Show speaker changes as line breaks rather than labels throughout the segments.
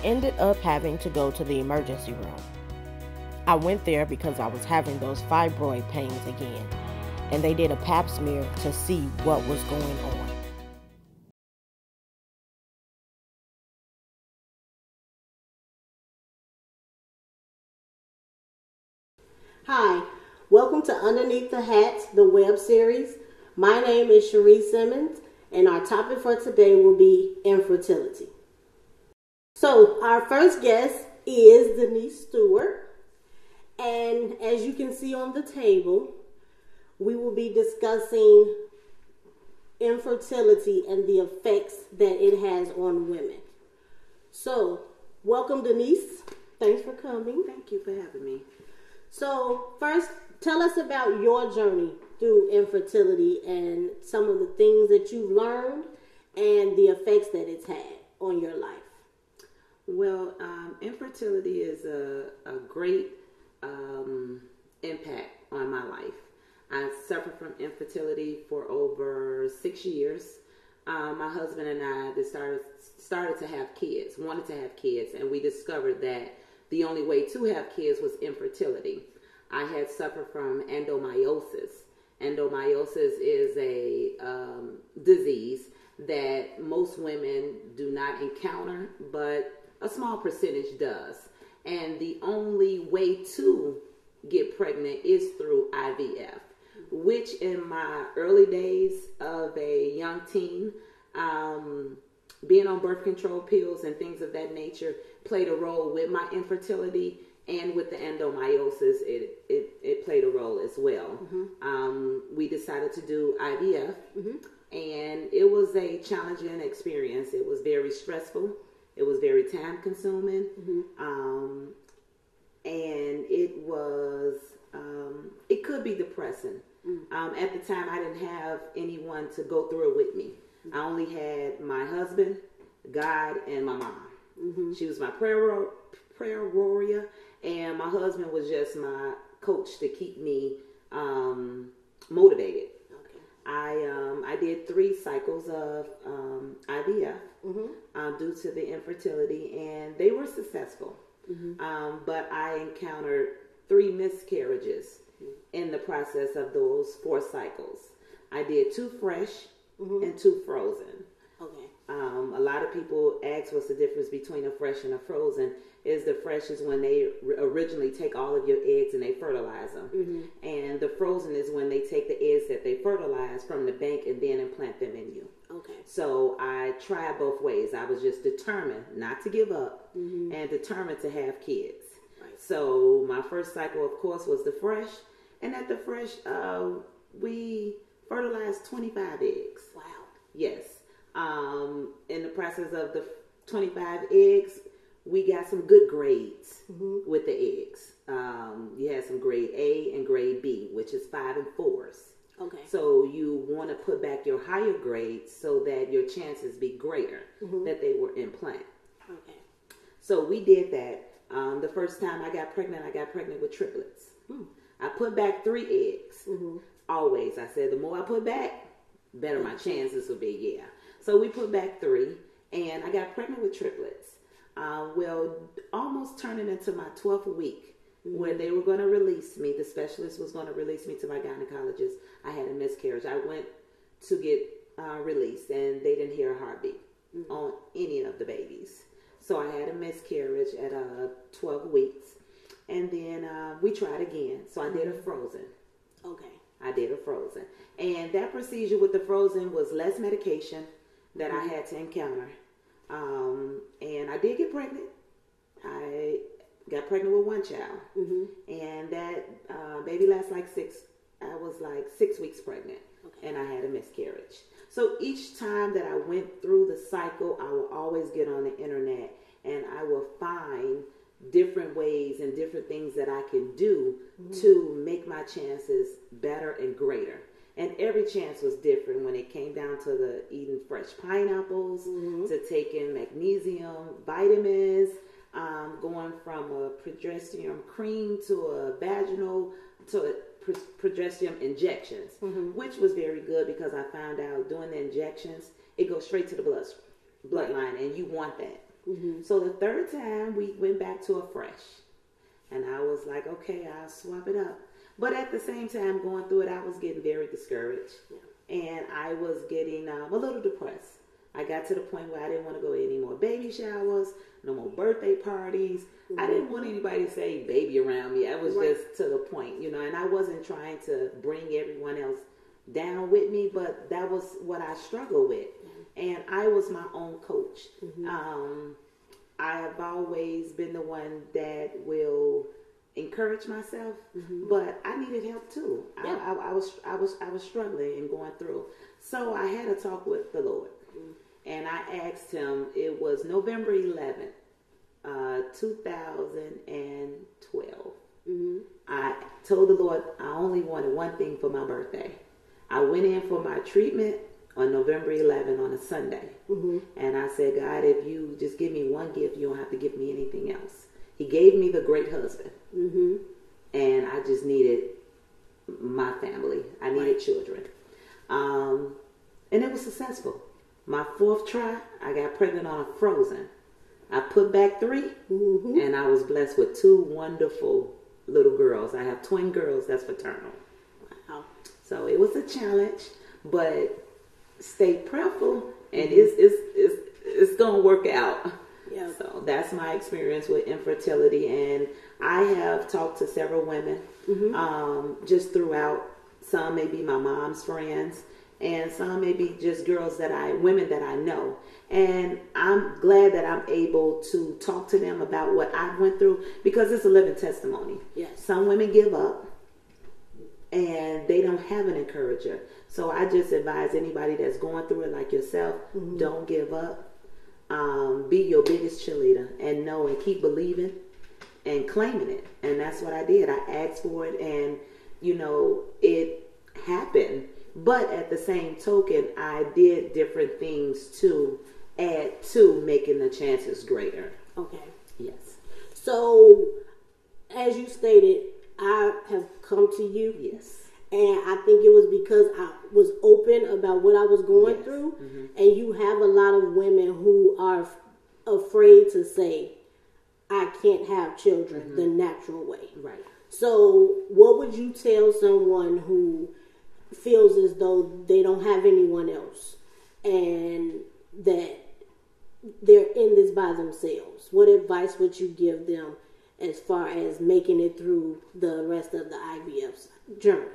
ended up having to go to the emergency room. I went there because I was having those fibroid pains again, and they did a pap smear to see what was going on.
Hi, welcome to Underneath the Hats, the web series. My name is Sherri Simmons, and our topic for today will be infertility. So, our first guest is Denise Stewart, and as you can see on the table, we will be discussing infertility and the effects that it has on women. So, welcome Denise. Thanks for coming.
Thank you for having me.
So first, tell us about your journey through infertility and some of the things that you've learned and the effects that it's had on your life.
Well, infertility is a great impact on my life. I suffered from infertility for over 6 years. My husband and I started to have kids, wanted to have kids, and we discovered that the only way to have kids was infertility. I had suffered from endometriosis. Endometriosis is a disease that most women do not encounter, but a small percentage does. And the only way to get pregnant is through IVF, which in my early days of a young teen, being on birth control pills and things of that nature played a role with my infertility, and with the endometriosis, it played a role as well. Mm-hmm. We decided to do IVF, mm-hmm. and it was a challenging experience. It was very stressful. It was very time consuming, mm-hmm. And it was, it could be depressing. Mm-hmm. At the time, I didn't have anyone to go through it with me. I only had my husband, God, and my mom. Mm-hmm. She was my prayer warrior, and my husband was just my coach to keep me motivated. Okay. I did 3 cycles of IVF, mm-hmm. Due to the infertility, and they were successful. Mm-hmm. But I encountered 3 miscarriages mm-hmm. in the process of those 4 cycles. I did 2 fresh, mm-hmm. and 2 frozen. Okay. A lot of people ask what's the difference between a fresh and a frozen. Is the fresh is when they originally take all of your eggs and they fertilize them. Mm-hmm. And the frozen is when they take the eggs that they fertilize from the bank and then implant them in you. Okay. So I tried both ways. I was just determined not to give up, mm-hmm. and determined to have kids. Right. So my first cycle, of course, was the fresh. And at the fresh, we fertilized 25 eggs. Wow. Yes. In the process of the 25 eggs, we got some good grades mm-hmm. with the eggs. You had some grade A and grade B, which is 5 and 4s. Okay. So you want to put back your higher grades so that your chances be greater mm-hmm. that they were implant. Okay. So we did that. The first time I got pregnant with triplets. Mm. I put back 3 eggs. Mm-hmm. Always. I said, the more I put back, better my chances will be, yeah. So we put back 3, and I got pregnant with triplets. Well, almost turning into my 12th week, mm-hmm. where they were going to release me. The specialist was going to release me to my gynecologist. I had a miscarriage. I went to get released, and they didn't hear a heartbeat mm-hmm. on any of the babies. So I had a miscarriage at 12 weeks, and then we tried again. So I did a frozen. Okay. I did a frozen. And that procedure with the frozen was less medication that mm-hmm. I had to encounter. And I did get pregnant. I got pregnant with 1 child. Mm-hmm. And that baby lasted I was like 6 weeks pregnant. Okay. And I had a miscarriage. So each time that I went through the cycle, I will always get on the internet and I will find different ways and different things that I can do mm-hmm. to make my chances better and greater. And every chance was different when it came down to the eating fresh pineapples, mm-hmm. to taking magnesium, vitamins, going from a progesterone cream to a vaginal, to progesterone injections, mm-hmm. which was very good because I found out doing the injections, it goes straight to the bloodline, and you want that. So the third time we went back to a fresh. And I was like, okay, I'll swap it up. But at the same time going through it, I was getting very discouraged. And I was getting a little depressed. I got to the point where I didn't want to go to any more baby showers, no more birthday parties. I didn't want anybody to say baby around me. I was just to the point, and I wasn't trying to bring everyone else down with me, but that was what I struggled with. And I was my own coach. I have always been the one that will encourage myself, but I needed help too. I was struggling and going through. So I had a talk with the Lord. And I asked him, it was November 11th, 2012. I told the Lord I only wanted one thing for my birthday. I went in for my treatment on November 11th on a Sunday. And I said, God, if you just give me one gift, you don't have to give me anything else. He gave me the great husband. And I just needed my family. I needed children. And it was successful. My fourth try, I got pregnant on a frozen. I put back 3, and I was blessed with 2 wonderful little girls. I have twin girls that's fraternal. Wow. So it was a challenge, but stay prayerful, and it's gonna work out. Yeah. So that's my experience with infertility, and I have talked to several women just throughout. Some may be my mom's friends, and some may be just women that I know. And I'm glad that I'm able to talk to them about what I went through, because it's a living testimony. Yes. Some women give up and they don't have an encourager. So I just advise anybody that's going through it like yourself, don't give up. Be your biggest cheerleader and know and keep believing and claiming it. And that's what I did. I asked for it, and it happened. But at the same token, I did different things to add to making the chances greater. Okay. Yes.
So, as you stated, I have come to you. Yes. And I think it was because I was open about what I was going through. And you have a lot of women who are afraid to say, I can't have children the natural way. Right. So, what would you tell someone who feels as though they don't have anyone else and that they're in this by themselves? What advice would you give them as far as making it through the rest of the IVF journey?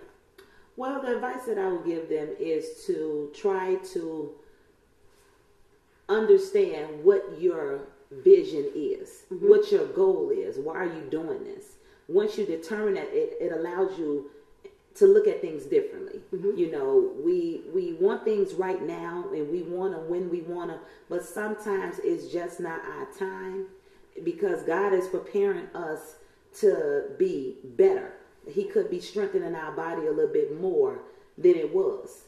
Well, the advice that I would give them is to try to understand what your vision is, what your goal is, why are you doing this? Once you determine that, it allows you to look at things differently. We want things right now, and we want them when we want them, but sometimes it's just not our time, because God is preparing us to be better. He could be strengthening our body a little bit more than it was.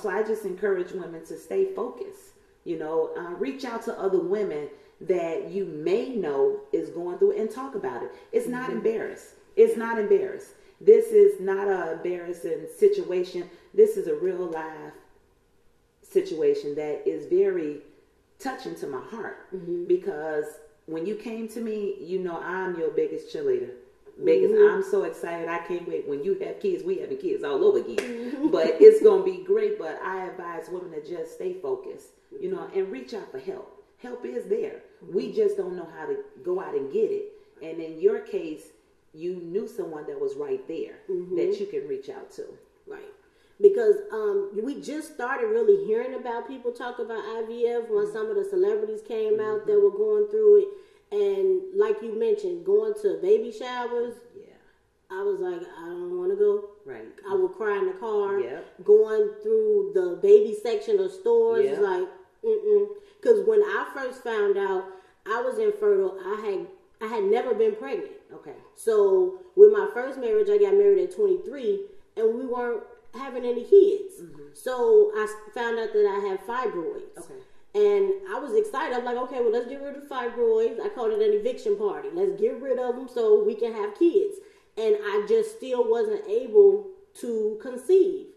So I just encourage women to stay focused. Reach out to other women that you may know is going through it and talk about it. It's not embarrassed. It's not embarrassed. This is not an embarrassing situation. This is a real life situation that is very touching to my heart, because when you came to me, I'm your biggest cheerleader. Because I'm so excited. I can't wait. When you have kids, we having kids all over again. But it's going to be great. But I advise women to just stay focused, and reach out for help. Help is there. We just don't know how to go out and get it. And in your case, you knew someone that was right there that you can reach out to.
Right. Because we just started really hearing about people talk about IVF when some of the celebrities came out that were going through it. And like you mentioned, going to baby showers, I was like, I don't want to go. Right. I would cry in the car. Yep. Going through the baby section of stores, was like, Because when I first found out I was infertile, I had never been pregnant. Okay. So with my first marriage, I got married at 23, and we weren't having any kids. So I found out that I had fibroids. Okay. And I was excited. I'm like, okay, well, let's get rid of the fibroids. I called it an eviction party. Let's get rid of them so we can have kids. And I just still wasn't able to conceive.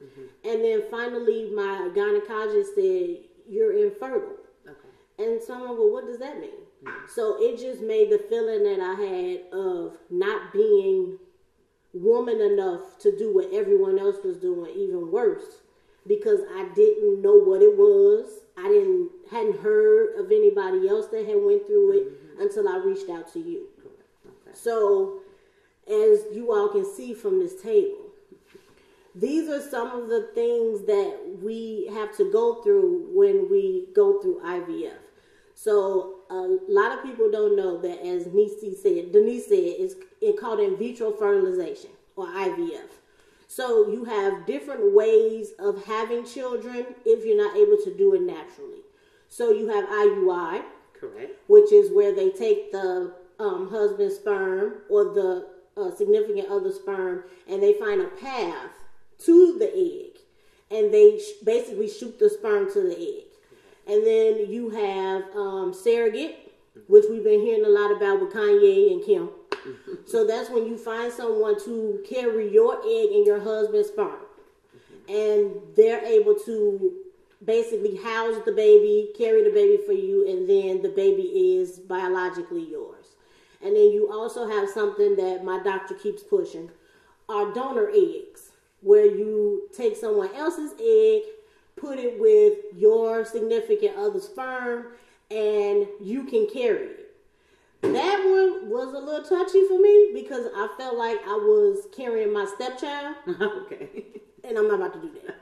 And then finally, my gynecologist said, you're infertile. Okay. And so I'm like, well, what does that mean? So it just made the feeling that I had of not being woman enough to do what everyone else was doing even worse, because I didn't know what it was. I hadn't heard of anybody else that had went through it until I reached out to you. Okay. So as you all can see from this table, these are some of the things that we have to go through when we go through IVF. So a lot of people don't know that, as Denise said, it's called in vitro fertilization, or IVF. So you have different ways of having children if you're not able to do it naturally. So you have IUI,
correct,
which is where they take the husband's sperm or the significant other sperm, and they find a path to the egg, and they basically shoot the sperm to the egg. And then you have surrogate, which we've been hearing a lot about with Kanye and Kim. So that's when you find someone to carry your egg and your husband's sperm. And they're able to basically house the baby, carry the baby for you, and then the baby is biologically yours. And then you also have something that my doctor keeps pushing, are donor eggs, where you take someone else's egg, put it with your significant other's sperm, and you can carry it. That one was a little touchy for me because I felt like I was carrying my stepchild.
Okay.
And I'm not about to do that.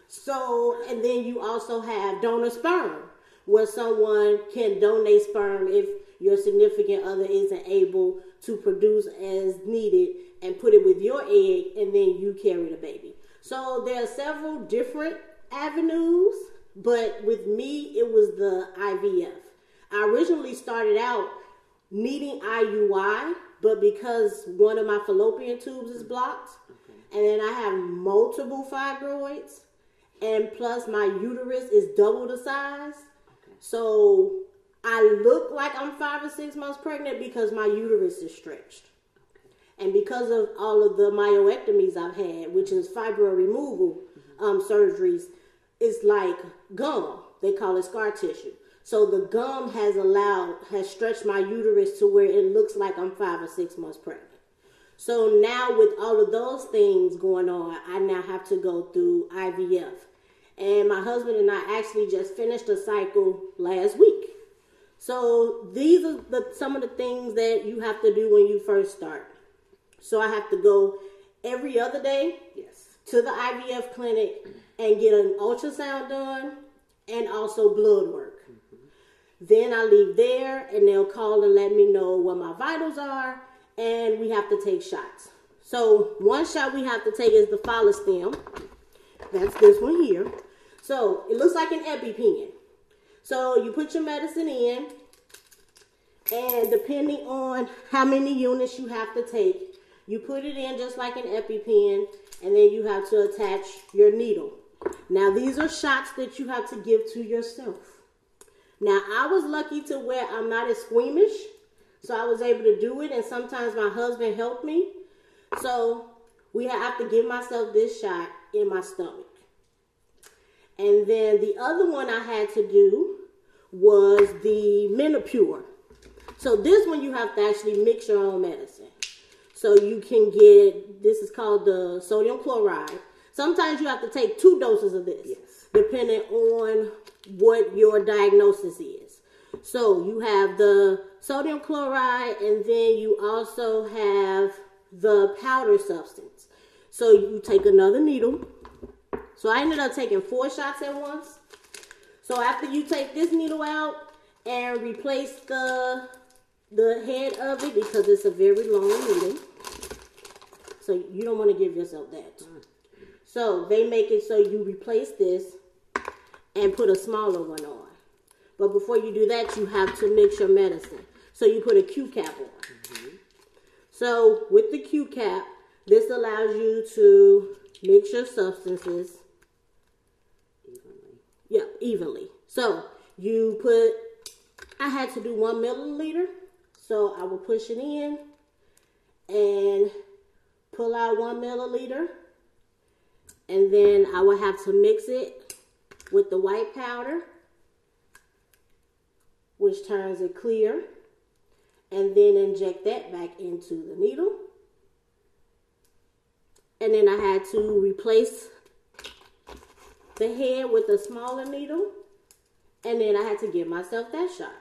So, and then you also have donor sperm, where someone can donate sperm if your significant other isn't able to produce as needed, and put it with your egg, and then you carry the baby. So there are several different avenues, but with me, it was the IVF. I originally started out needing IUI, but because one of my fallopian tubes is blocked, and then I have multiple fibroids, and plus my uterus is double the size, so I look like I'm 5 or 6 months pregnant because my uterus is stretched. And because of all of the myomectomies I've had, which is fibroid removal surgeries, it's like gum. They call it scar tissue. So the gum has stretched my uterus to where it looks like I'm 5 or 6 months pregnant. So now with all of those things going on, I now have to go through IVF. And my husband and I actually just finished a cycle last week. So these are some of the things that you have to do when you first start. So I have to go every other day to the IVF clinic and get an ultrasound done and also blood work. Then I leave there and they'll call and let me know what my vitals are, and we have to take shots. So one shot we have to take is the follistim. That's this one here. So it looks like an EpiPen. So you put your medicine in, and depending on how many units you have to take, you put it in just like an EpiPen, and then you have to attach your needle. Now, these are shots that you have to give to yourself. Now, I was lucky to where I'm not as squeamish, so I was able to do it, and sometimes my husband helped me. So we have to give myself this shot in my stomach. And then the other one I had to do was the Menopur. So this one you have to actually mix your own medicine. So you can get, this is called the sodium chloride. Sometimes you have to take 2 doses of this, depending on what your diagnosis is. So you have the sodium chloride, and then you also have the powder substance. So you take another needle. So I ended up taking 4 shots at once. So after you take this needle out and replace the head of it, because it's a very long needle, so you don't want to give yourself that. So they make it so you replace this and put a smaller one on. But before you do that, you have to mix your medicine. So you put a Q cap on. So with the Q cap, this allows you to mix your substances evenly. So you I had to do 1 milliliter. So I will push it in and pull out 1 milliliter. And then I will have to mix it with the white powder, which turns it clear. and then inject that back into the needle. And then I had to replace the head with a smaller needle. And then I had to give myself that shot.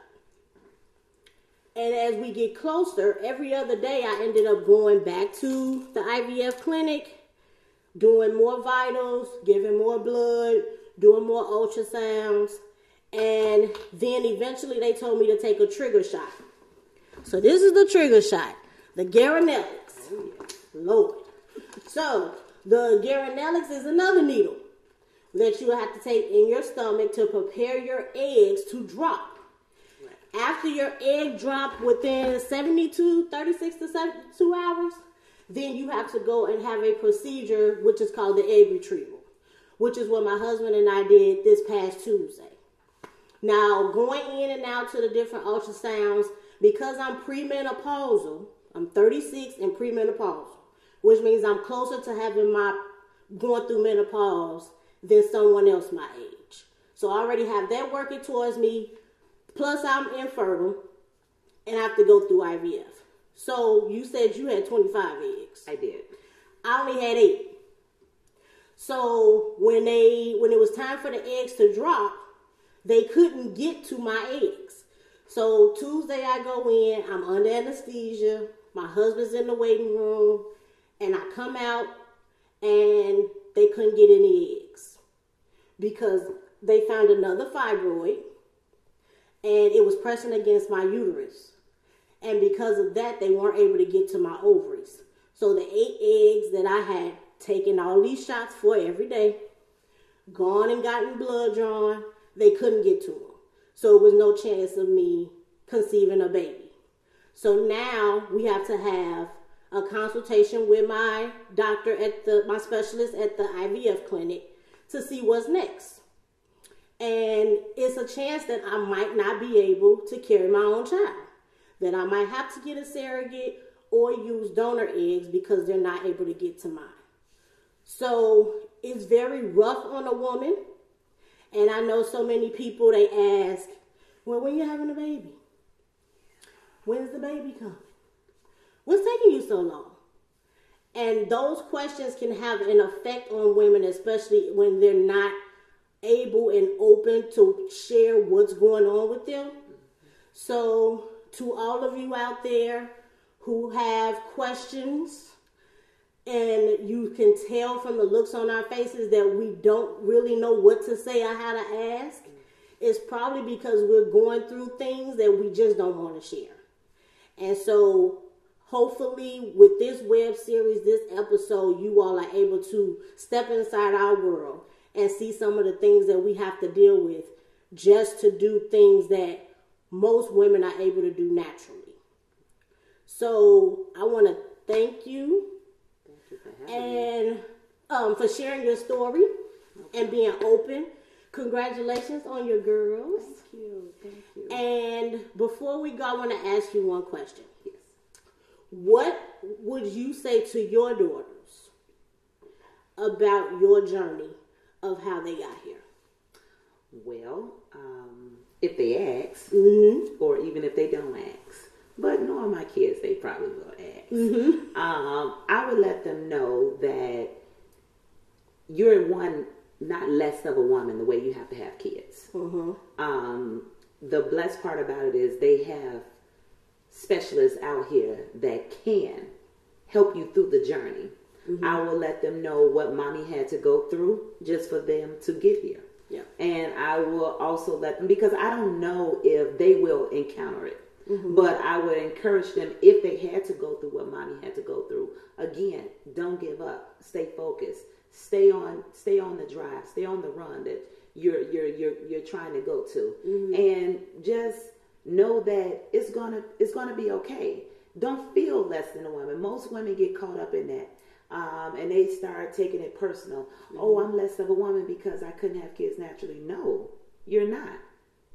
And as we get closer, every other day I ended up going back to the IVF clinic, doing more vitals, giving more blood, doing more ultrasounds. And then eventually they told me to take a trigger shot. So this is the trigger shot, the Garanelix. Lord. So the Garanelix is another needle that you have to take in your stomach to prepare your eggs to drop. Right. After your egg drop within 36 to 72 hours, then you have to go and have a procedure which is called the egg retrieval, which is what my husband and I did this past Tuesday. Now, going in and out to the different ultrasounds, because I'm premenopausal, I'm 36 and premenopausal, which means I'm closer to having going through menopause than someone else my age. So I already have that working towards me, plus I'm infertile, and I have to go through IVF. So you said you had 25 eggs.
I did.
I only had 8. So when it was time for the eggs to drop, they couldn't get to my eggs. So Tuesday I go in, I'm under anesthesia, my husband's in the waiting room, and I come out and they couldn't get any eggs because they found another fibroid and it was pressing against my uterus. And because of that, they weren't able to get to my ovaries. So the 8 eggs that I had taken all these shots for every day, gone and gotten blood drawn, they couldn't get to them. So it was no chance of me conceiving a baby. So now we have to have a consultation with my doctor my specialist at the IVF clinic to see what's next. And it's a chance that I might not be able to carry my own child, that I might have to get a surrogate or use donor eggs because they're not able to get to mine. So it's very rough on a woman. And I know so many people, they ask, well, when you having a baby? When's the baby coming? What's taking you so long? And those questions can have an effect on women, especially when they're not able and open to share what's going on with them. So to all of you out there who have questions, and you can tell from the looks on our faces that we don't really know what to say or how to ask, it's probably because we're going through things that we just don't want to share. And so hopefully with this web series, this episode, you all are able to step inside our world and see some of the things that we have to deal with just to do things that most women are able to do naturally. So I want to thank you and for sharing your story and being open. Congratulations on your girls.
Thank you.
And before we go, I want to ask you one question.
Yes.
What would you say to your daughters about your journey of how they got here?
Well, if they ask, or even if they don't ask, but knowing my kids, they probably will ask. I would let them know that you're not less of a woman the way you have to have kids. The blessed part about it is they have specialists out here that can help you through the journey. I will let them know what mommy had to go through just for them to get here.
Yeah.
And I will also let them, because I don't know if they will encounter it. But I would encourage them, if they had to go through what mommy had to go through, again, don't give up. Stay focused. Stay on the drive. Stay on the run that you're trying to go to, and just know that it's gonna be okay. Don't feel less than a woman. Most women get caught up in that, and they start taking it personal. Oh, I'm less of a woman because I couldn't have kids naturally. No, you're not.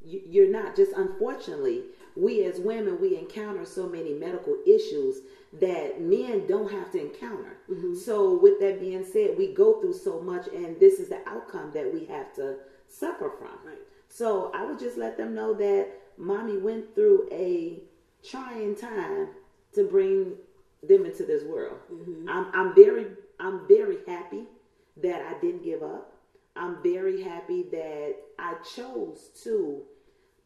You're not. Just unfortunately, we as women, we encounter so many medical issues that men don't have to encounter. So with that being said, we go through so much, and this is the outcome that we have to suffer from. Right. So I would just let them know that mommy went through a trying time to bring them into this world.
Mm-hmm.
I'm very happy that I didn't give up. I'm very happy that I chose to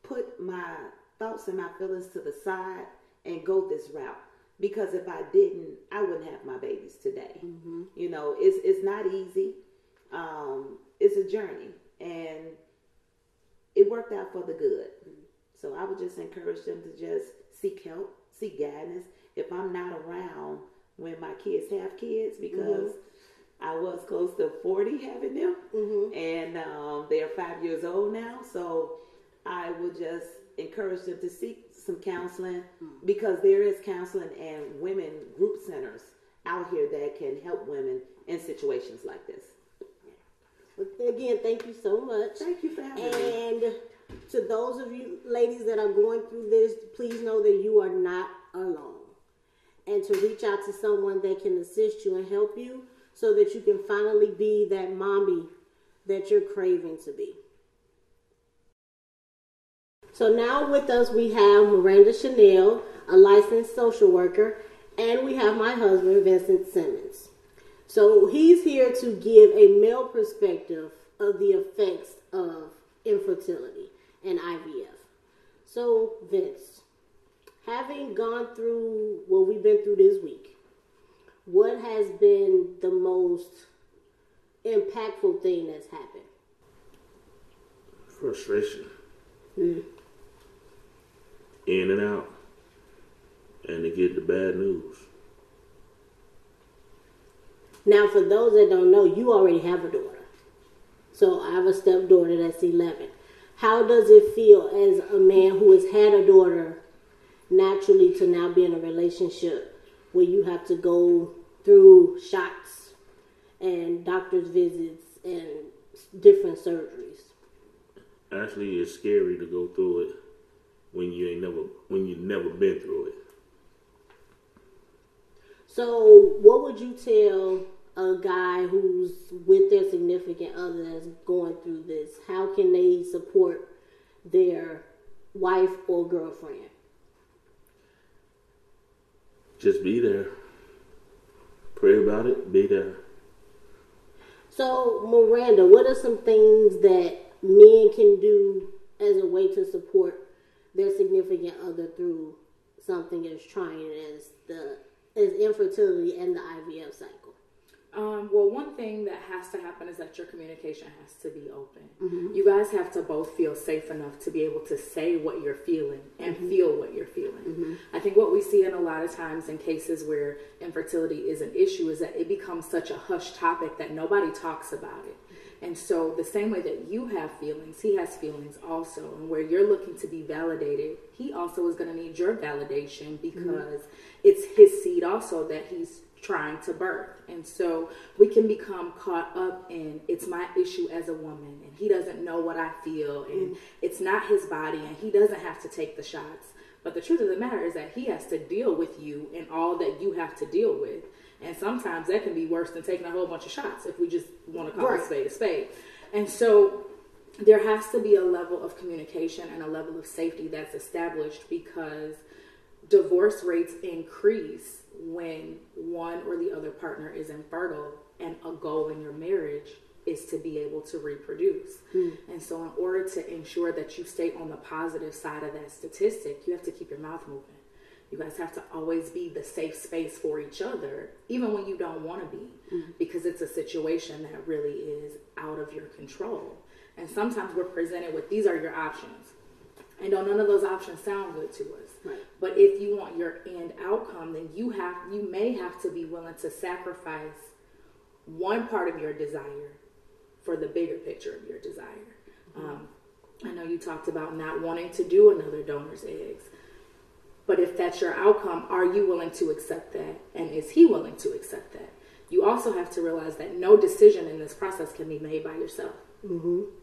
put my thoughts and my feelings to the side and go this route. Because if I didn't, I wouldn't have my babies today.
Mm-hmm.
You know, it's not easy. It's a journey, and it worked out for the good. So I would just encourage them to just seek help, seek guidance. If I'm not around when my kids have kids, because I was close to 40 having them, and they are 5 years old now. So I would just encourage them to seek some counseling, because there is counseling and women group centers out here that can help women in situations like this.
Again, thank you so much.
Thank you for having me.
And to those of you ladies that are going through this, please know that you are not alone. And to reach out to someone that can assist you and help you so that you can finally be that mommy that you're craving to be. So now with us we have Miranda Chanel, a licensed social worker, and we have my husband, Vincent Simmons. So he's here to give a male perspective of the effects of infertility and IVF. So Vince, having gone through what we've been through this week, what has been the most impactful thing that's happened?
Frustration. In and out. And to get the bad news.
Now, for those that don't know, you already have a daughter. So I have a stepdaughter that's 11. How does it feel as a man who has had a daughter naturally to now be in a relationship where you have to go through shots and doctor's visits and different surgeries?
Actually, it's scary to go through it when you've never been through it.
So what would you tell a guy who's with their significant other that's going through this? How can they support their wife or girlfriend?
Just be there. Pray about it. Be there.
So, Miranda, what are some things that men can do as a way to support their significant other through something as trying as infertility and the IVF cycle?
Well, one thing that has to happen is that your communication has to be open. You guys have to both feel safe enough to be able to say what you're feeling and feel what you're feeling. I think what we see in a lot of times in cases where infertility is an issue is that it becomes such a hush topic that nobody talks about it. And so the same way that you have feelings, he has feelings also. And where you're looking to be validated, he also is going to need your validation because it's his seed also that he's trying to birth. And so we can become caught up in, it's my issue as a woman and he doesn't know what I feel and it's not his body and he doesn't have to take the shots. But the truth of the matter is that he has to deal with you and all that you have to deal with. And sometimes that can be worse than taking a whole bunch of shots if we just want to call a spade a spade. And so there has to be a level of communication and a level of safety that's established, because divorce rates increase when one or the other partner is infertile and a goal in your marriage is to be able to reproduce. And so in order to ensure that you stay on the positive side of that statistic, you have to keep your mouth moving. You guys have to always be the safe space for each other, even when you don't want to be, because it's a situation that really is out of your control. And sometimes we're presented with, these are your options. And none of those options sound good to us.
Right.
But if you want your end outcome, then you may have to be willing to sacrifice one part of your desire for the bigger picture of your desire. I know you talked about not wanting to do another donor's eggs. But if that's your outcome, are you willing to accept that? And is he willing to accept that? You also have to realize that no decision in this process can be made by yourself.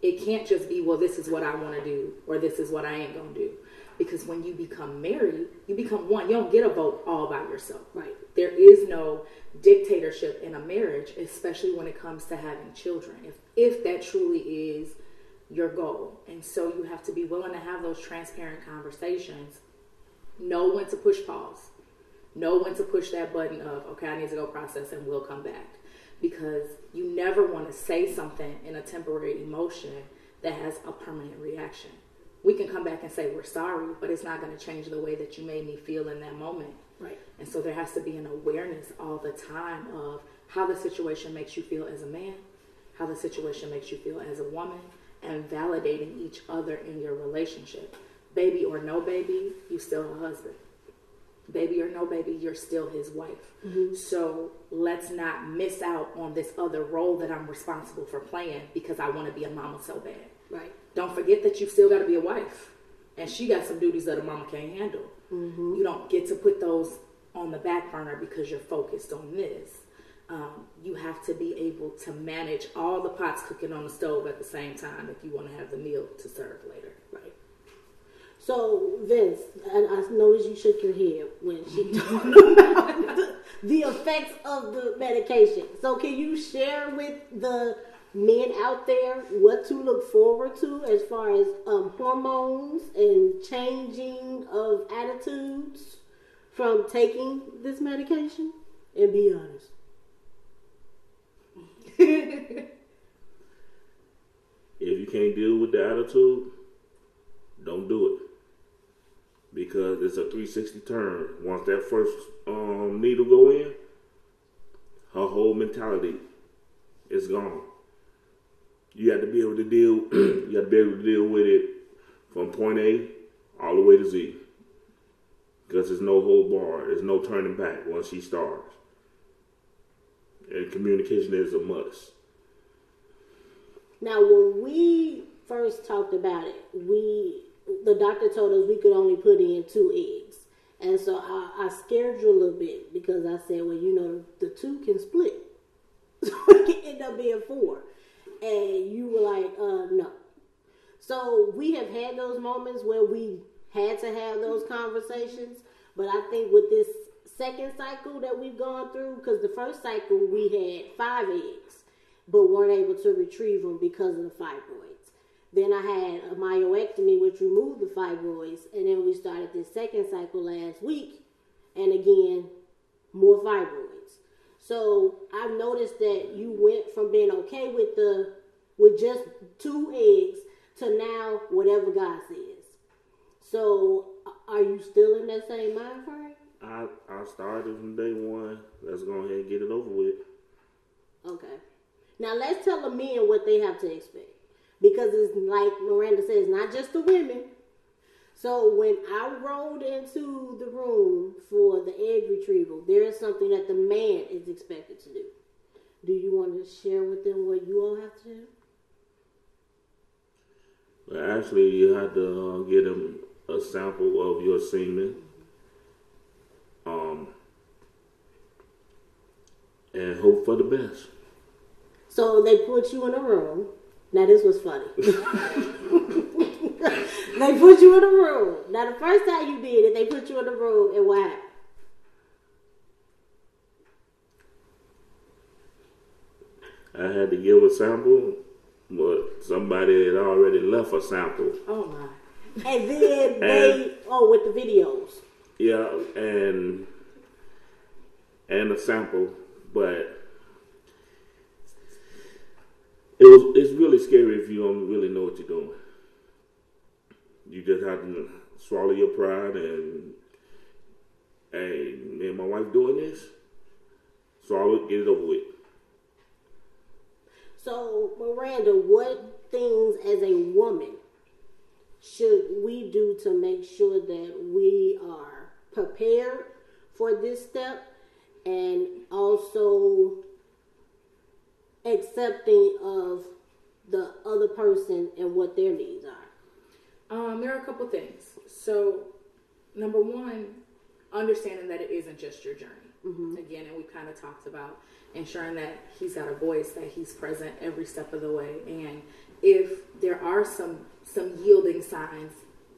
It can't just be, well, this is what I want to do, or this is what I ain't going to do. Because when you become married, you become one. You don't get a vote all by yourself.
Right.
There is no dictatorship in a marriage, especially when it comes to having children, if that truly is your goal. And so you have to be willing to have those transparent conversations Know when to push pause. Know when to push that button of, okay, I need to go process and we'll come back. Because you never want to say something in a temporary emotion that has a permanent reaction. We can come back and say we're sorry, but it's not going to change the way that you made me feel in that moment.
Right.
And so there has to be an awareness all the time of how the situation makes you feel as a man, how the situation makes you feel as a woman, and validating each other in your relationship. Baby or no baby, you still a husband. Baby or no baby, you're still his wife. Mm-hmm. So let's not miss out on this other role that I'm responsible for playing because I want to be a mama so bad.
Right.
Don't forget that you still got to be a wife. And she got some duties that a mama can't handle. Mm-hmm. You don't get to put those on the back burner because you're focused on this. You have to be able to manage all the pots cooking on the stove at the same time if you want to have the meal to serve later.
Right. So, Vince, I noticed you shook your head when she talked about the effects of the medication. So, can you share with the men out there what to look forward to as far as hormones and changing of attitudes from taking this medication? And be honest.
If you can't deal with the attitude, don't do it. Because it's a 360 turn. Once that first needle go in, her whole mentality is gone. You have to be able to deal. You have to be able to deal with it from point A all the way to Z. Because there's no hold bar. There's no turning back once she starts. And communication is a must.
Now, when we first talked about it, the doctor told us we could only put in 2 eggs. And so I scared you a little bit because I said, well, the 2 can split. So it can end up being 4. And you were like, no. So we have had those moments where we had to have those conversations. But I think with this second cycle that we've gone through, because the first cycle we had 5 eggs, but weren't able to retrieve them because of the fibroids. Then I had a myomectomy, which removed the fibroids, and then we started this second cycle last week, and again, more fibroids. So I've noticed that you went from being okay with just 2 eggs to now whatever God says. So are you still in that same mind frame?
I started from day one. Let's go ahead and get it over with.
Okay. Now let's tell the men what they have to expect. Because it's like Miranda says, not just the women. So when I rolled into the room for the egg retrieval, there is something that the man is expected to do. Do you want to share with them what you all have to do?
Well, actually, you had to get them a sample of your semen. And hope for the best.
So they put you in a room. Now this was funny. They put you in a room. Now the first time you did it, they put you in a room, and what happened?
I had to give a sample, but somebody had already left a sample.
Oh my.
And then with the videos.
Yeah, and a sample, but it's really scary if you don't really know what you're doing. You just have to swallow your pride and, hey, me and my wife doing this, swallow it, get it over with.
So, Miranda, what things as a woman should we do to make sure that we are prepared for this step and also accepting of the other person and what their needs are?
There are a couple things. So, number one, understanding that it isn't just your journey. Mm-hmm. Again, and we kind of talked about ensuring that he's got a voice, that he's present every step of the way. And if there are some yielding signs,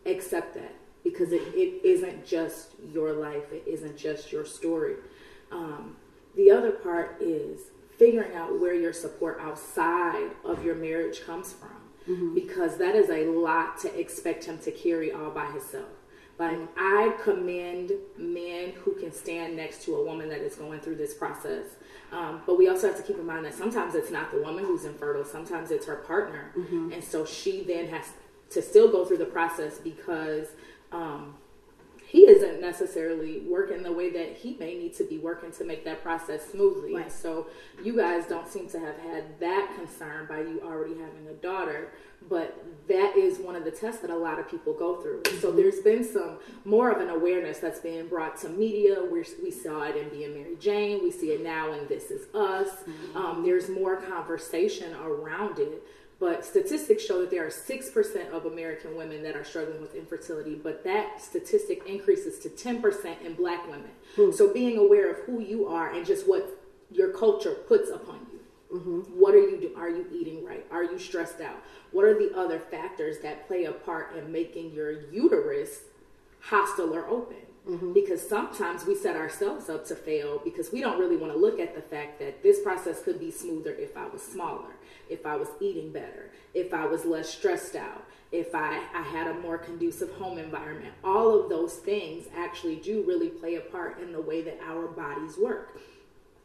accept that, because it isn't just your life. It isn't just your story. The other part is figuring out where your support outside of your marriage comes from, mm-hmm. because that is a lot to expect him to carry all by himself. Like, I commend men who can stand next to a woman that is going through this process. But we also have to keep in mind that sometimes it's not the woman who's infertile. Sometimes it's her partner. And so she then has to still go through the process because he isn't necessarily working the way that he may need to be working to make that process smoothly. Right. So you guys don't seem to have had that concern by you already having a daughter, but that is one of the tests that a lot of people go through. So there's been some more of an awareness that's being brought to media. We saw it in Being Mary Jane. We see it now in This Is Us. There's more conversation around it. But statistics show that there are 6% of American women that are struggling with infertility, but that statistic increases to 10% in Black women. So being aware of who you are and just what your culture puts upon you. What are you doing? Are you eating right? Are you stressed out? What are the other factors that play a part in making your uterus hostile or open? Because sometimes we set ourselves up to fail because we don't really want to look at the fact that this process could be smoother if I was smaller, if I was eating better, if I was less stressed out, if I had a more conducive home environment. All of those things actually do really play a part in the way that our bodies work.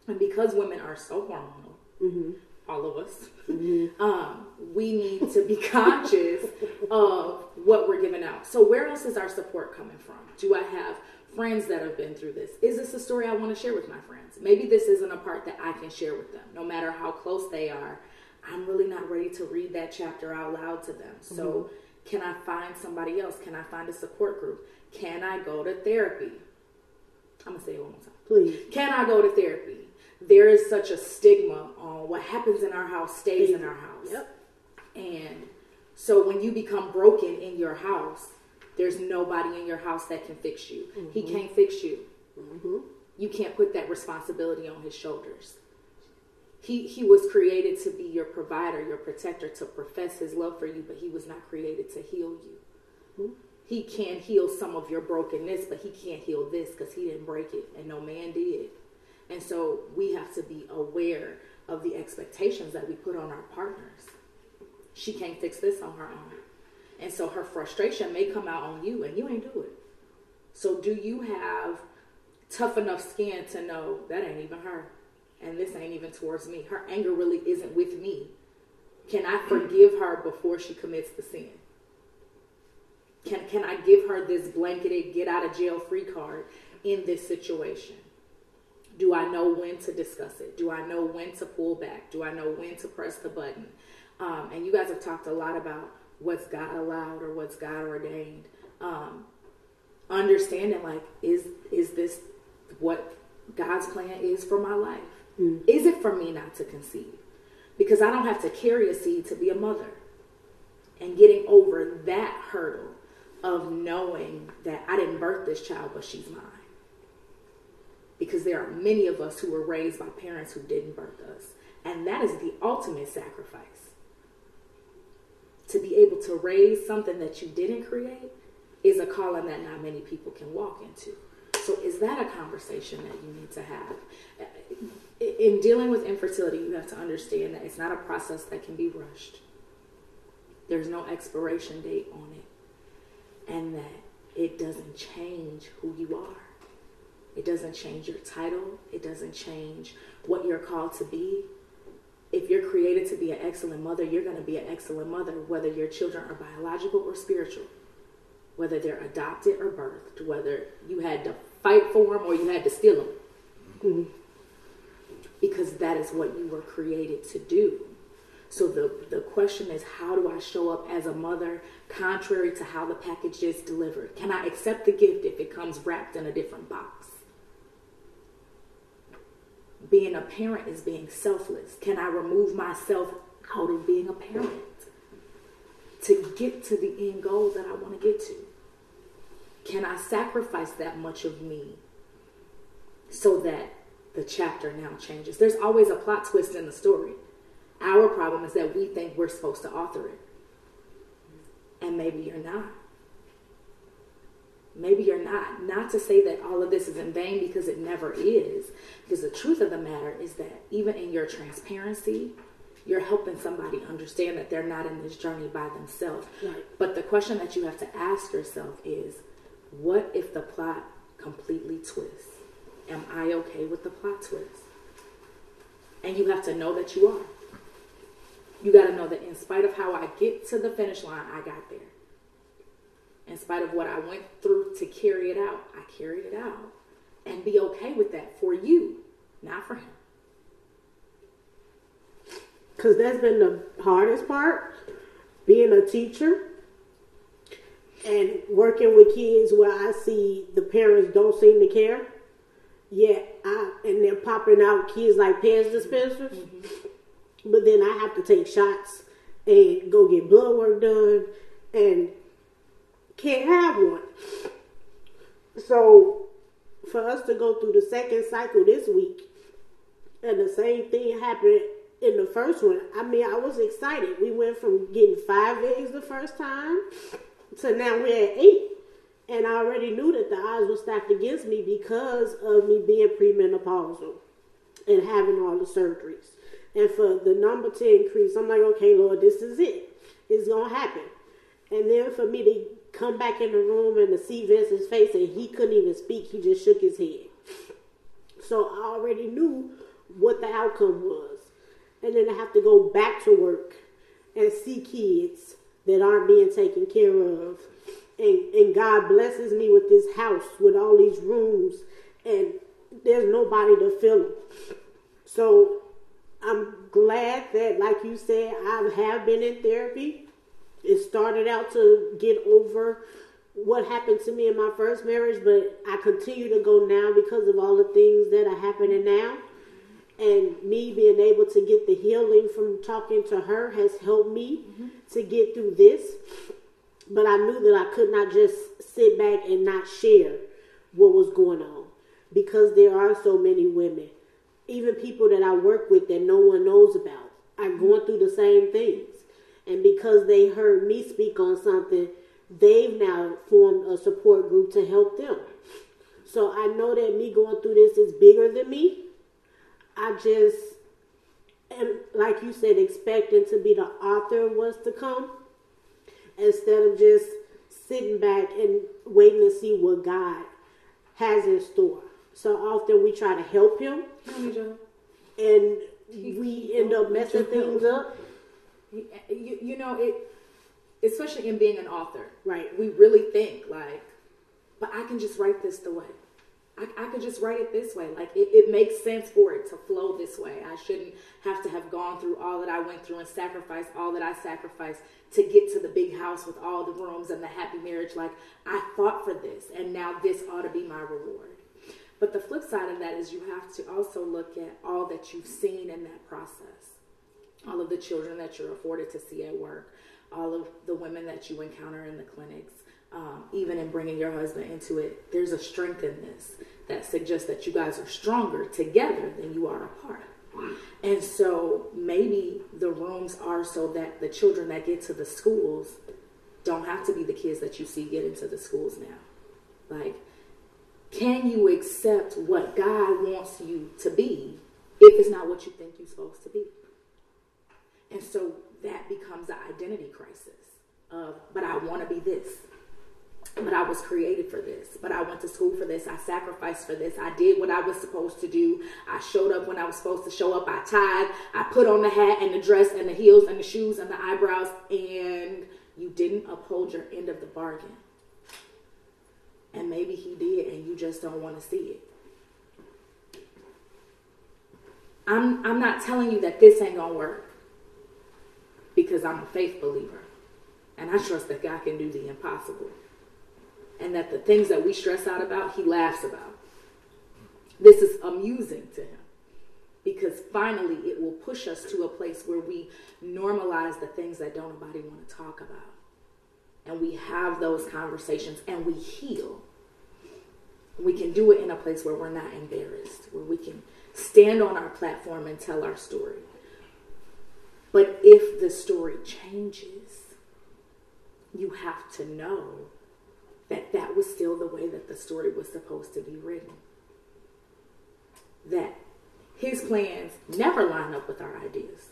And because women are so hormonal, all of us, we need to be conscious of what we're giving out. So where else is our support coming from? Do I have friends that have been through this? Is this a story I want to share with my friends? Maybe this isn't a part that I can share with them. No matter how close they are, I'm really not ready to read that chapter out loud to them. So can I find somebody else? Can I find a support group? Can I go to therapy? I'm going to say it one more time.
Please.
Can I go to therapy? There is such a stigma on what happens in our house stays in our house.
Yep.
And so when you become broken in your house, there's nobody in your house that can fix you. He can't fix you. You can't put that responsibility on his shoulders. He was created to be your provider, your protector, to profess his love for you, but he was not created to heal you. He can heal some of your brokenness, but he can't heal this because he didn't break it, and no man did. And so we have to be aware of the expectations that we put on our partners. She can't fix this on her own. And so her frustration may come out on you, and you ain't do it. So do you have tough enough skin to know that ain't even her, and this ain't even towards me? Her anger really isn't with me. Can I forgive her before she commits the sin? Can I give her this blanketed get out of jail free card in this situation? Do I know when to discuss it? Do I know when to pull back? Do I know when to press the button? And you guys have talked a lot about what's God allowed or what's God ordained. Understanding, like, is this what God's plan is for my life? Is it for me not to conceive? Because I don't have to carry a seed to be a mother. And getting over that hurdle of knowing that I didn't birth this child, but she's mine. Because there are many of us who were raised by parents who didn't birth us. And that is the ultimate sacrifice. To be able to raise something that you didn't create is a calling that not many people can walk into. So is that a conversation that you need to have? In dealing with infertility, you have to understand that it's not a process that can be rushed. There's no expiration date on it. And that it doesn't change who you are. It doesn't change your title. It doesn't change what you're called to be. If you're created to be an excellent mother, you're going to be an excellent mother, whether your children are biological or spiritual, whether they're adopted or birthed, whether you had to fight for them or you had to steal them. Because that is what you were created to do. So the question is, how do I show up as a mother contrary to how the package is delivered? Can I accept the gift if it comes wrapped in a different box? Being a parent is being selfless. Can I remove myself out of being a parent to get to the end goal that I want to get to? Can I sacrifice that much of me so that the chapter now changes? There's always a plot twist in the story. Our problem is that we think we're supposed to author it. And maybe you're not. Maybe you're not. Not to say that all of this is in vain, because it never is. Because the truth of the matter is that even in your transparency, you're helping somebody understand that they're not in this journey by themselves. Right. But the question that you have to ask yourself is, what if the plot completely twists? Am I okay with the plot twist? And you have to know that you are. You got to know that in spite of how I get to the finish line, I got there. In spite of what I went through to carry it out, I carried it out. And be okay with that for you, not for him.
Because that's been the hardest part, being a teacher and working with kids where I see the parents don't seem to care. And they're popping out kids like pants dispensers. Mm-hmm. But then I have to take shots and go get blood work done and can't have one. So for us to go through the second cycle this week and the same thing happened in the first one, I mean, I was excited. We went from getting 5 eggs the first time to now we're at 8. And I already knew that the odds were stacked against me because of me being premenopausal and having all the surgeries. And for the number to increase, I'm like, okay, Lord, this is it. It's going to happen. And then for me to come back in the room and to see Vincent's face and he couldn't even speak, he just shook his head. So I already knew what the outcome was. And then I have to go back to work and see kids that aren't being taken care of. And God blesses me with this house, with all these rooms, and there's nobody to fill them. So I'm glad that, like you said, I have been in therapy. It started out to get over what happened to me in my first marriage, but I continue to go now because of all the things that are happening now. And me being able to get the healing from talking to her has helped me to get through this. But I knew that I could not just sit back and not share what was going on, because there are so many women, even people that I work with that no one knows about, are going through the same things. And because they heard me speak on something, they've now formed a support group to help them. So I know that me going through this is bigger than me. I just am, like you said, expecting to be the author of what's to come, instead of just sitting back and waiting to see what God has in store. So often we try to help him, and we end up messing things up.
You know, especially in being an author,
right?
We really think like, but I can just write this the way. I could just write it this way. Like it makes sense for it to flow this way. I shouldn't have to have gone through all that I went through and sacrificed all that I sacrificed to get to the big house with all the rooms and the happy marriage. Like I fought for this, and now this ought to be my reward. But the flip side of that is you have to also look at all that you've seen in that process. All of the children that you're afforded to see at work, all of the women that you encounter in the clinics, even in bringing your husband into it. There's a strength in this that suggests that you guys are stronger together than you are apart. And so maybe the rooms are so that the children that get to the schools don't have to be the kids that you see get into the schools now. Like, can you accept what God wants you to be if it's not what you think you're supposed to be? And so that becomes an identity crisis of, but I want to be this. But I was created for this. But I went to school for this. I sacrificed for this. I did what I was supposed to do. I showed up when I was supposed to show up. I tied. I put on the hat and the dress and the heels and the shoes and the eyebrows. And you didn't uphold your end of the bargain. And maybe he did, and you just don't want to see it. I'm not telling you that this ain't gonna work, because I'm a faith believer, and I trust that God can do the impossible, and that the things that we stress out about, he laughs about. This is amusing to him, because finally it will push us to a place where we normalize the things that don't nobody want to talk about. And we have those conversations and we heal. We can do it in a place where we're not embarrassed, where we can stand on our platform and tell our story. But if the story changes, you have to know that that was still the way that the story was supposed to be written. That his plans never line up with our ideas.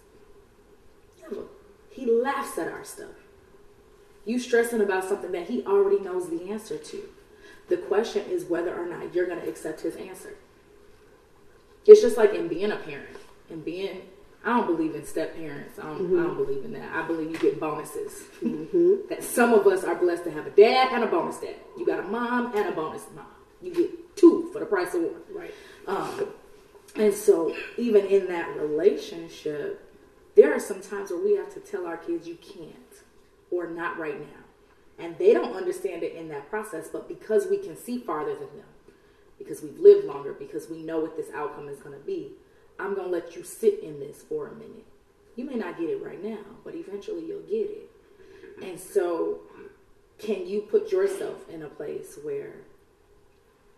Never. He laughs at our stuff. You stressing about something that he already knows the answer to. The question is whether or not you're going to accept his answer. It's just like in being a parent. I don't believe in step parents. I don't believe in that. I believe you get bonuses. That some of us are blessed to have a dad and a bonus dad. You got a mom and a bonus mom. You get 2 for the price of 1.
Right.
And so even in that relationship, there are some times where we have to tell our kids you can't, or not right now. And they don't understand it in that process, but because we can see farther than them, because we've lived longer, because we know what this outcome is going to be, I'm going to let you sit in this for a minute. You may not get it right now, but eventually you'll get it. And so can you put yourself in a place where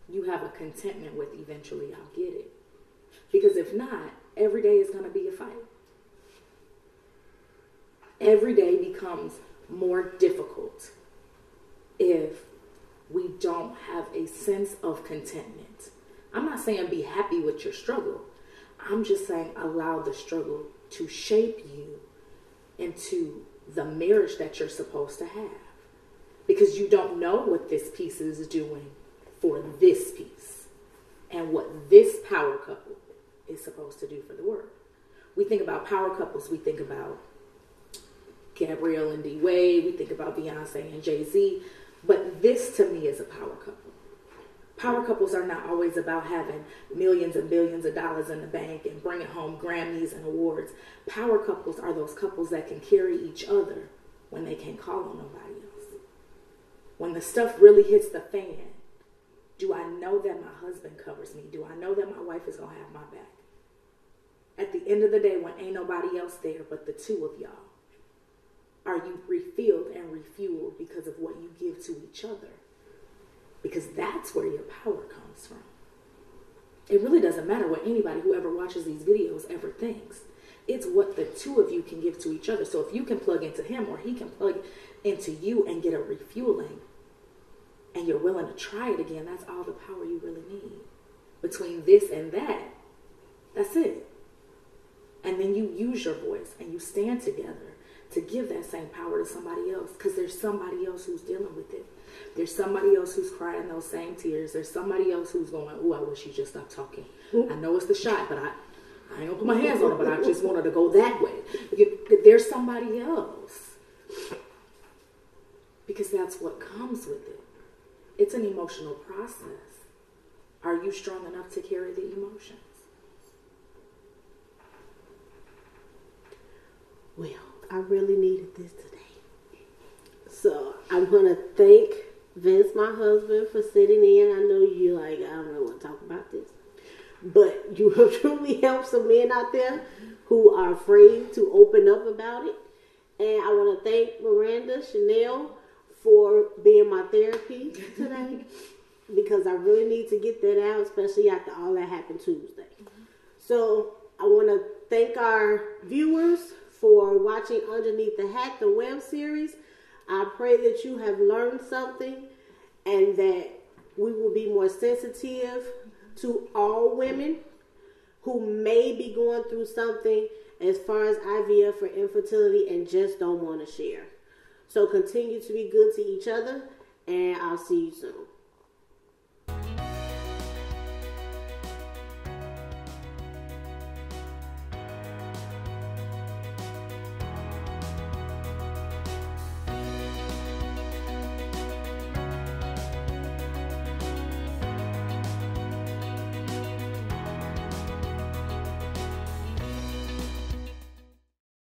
you have a contentment with eventually I'll get it? Because if not, every day is going to be a fight. Every day becomes more difficult if we don't have a sense of contentment. I'm not saying be happy with your struggle. I'm just saying allow the struggle to shape you into the marriage that you're supposed to have. Because you don't know what this piece is doing for this piece and what this power couple is supposed to do for the world. We think about power couples. We think about Gabrielle and D. Wade. We think about Beyonce and Jay-Z. But this to me is a power couple. Power couples are not always about having millions and billions of dollars in the bank and bringing home Grammys and awards. Power couples are those couples that can carry each other when they can't call on nobody else. When the stuff really hits the fan, do I know that my husband covers me? Do I know that my wife is going to have my back? At the end of the day, when ain't nobody else there but the two of y'all, are you refilled and refueled because of what you give to each other? Because that's where your power comes from. It really doesn't matter what anybody who ever watches these videos ever thinks. It's what the two of you can give to each other. So if you can plug into him or he can plug into you and get a refueling, and you're willing to try it again, that's all the power you really need. Between this and that, that's it. And then you use your voice and you stand together to give that same power to somebody else, because there's somebody else who's dealing with it. There's somebody else who's crying those same tears. There's somebody else who's going, oh, I wish you just stopped talking. I know it's the shot, but I ain't gonna put my hands on it, but I just want her to go that way. There's somebody else. Because that's what comes with it. It's an emotional process. Are you strong enough to carry the emotions?
Well, I really needed this today. So I'm going to thank Vince, my husband, for sitting in. I know you're like, I don't know what to talk about this. But you have truly helped some men out there who are afraid to open up about it. And I want to thank Miranda Chanel for being my therapy today, because I really need to get that out, especially after all that happened Tuesday. So I want to thank our viewers for watching Underneath the Hat, the web series. I pray that you have learned something and that we will be more sensitive to all women who may be going through something as far as IVF or infertility and just don't want to share. So continue to be good to each other, and I'll see you soon.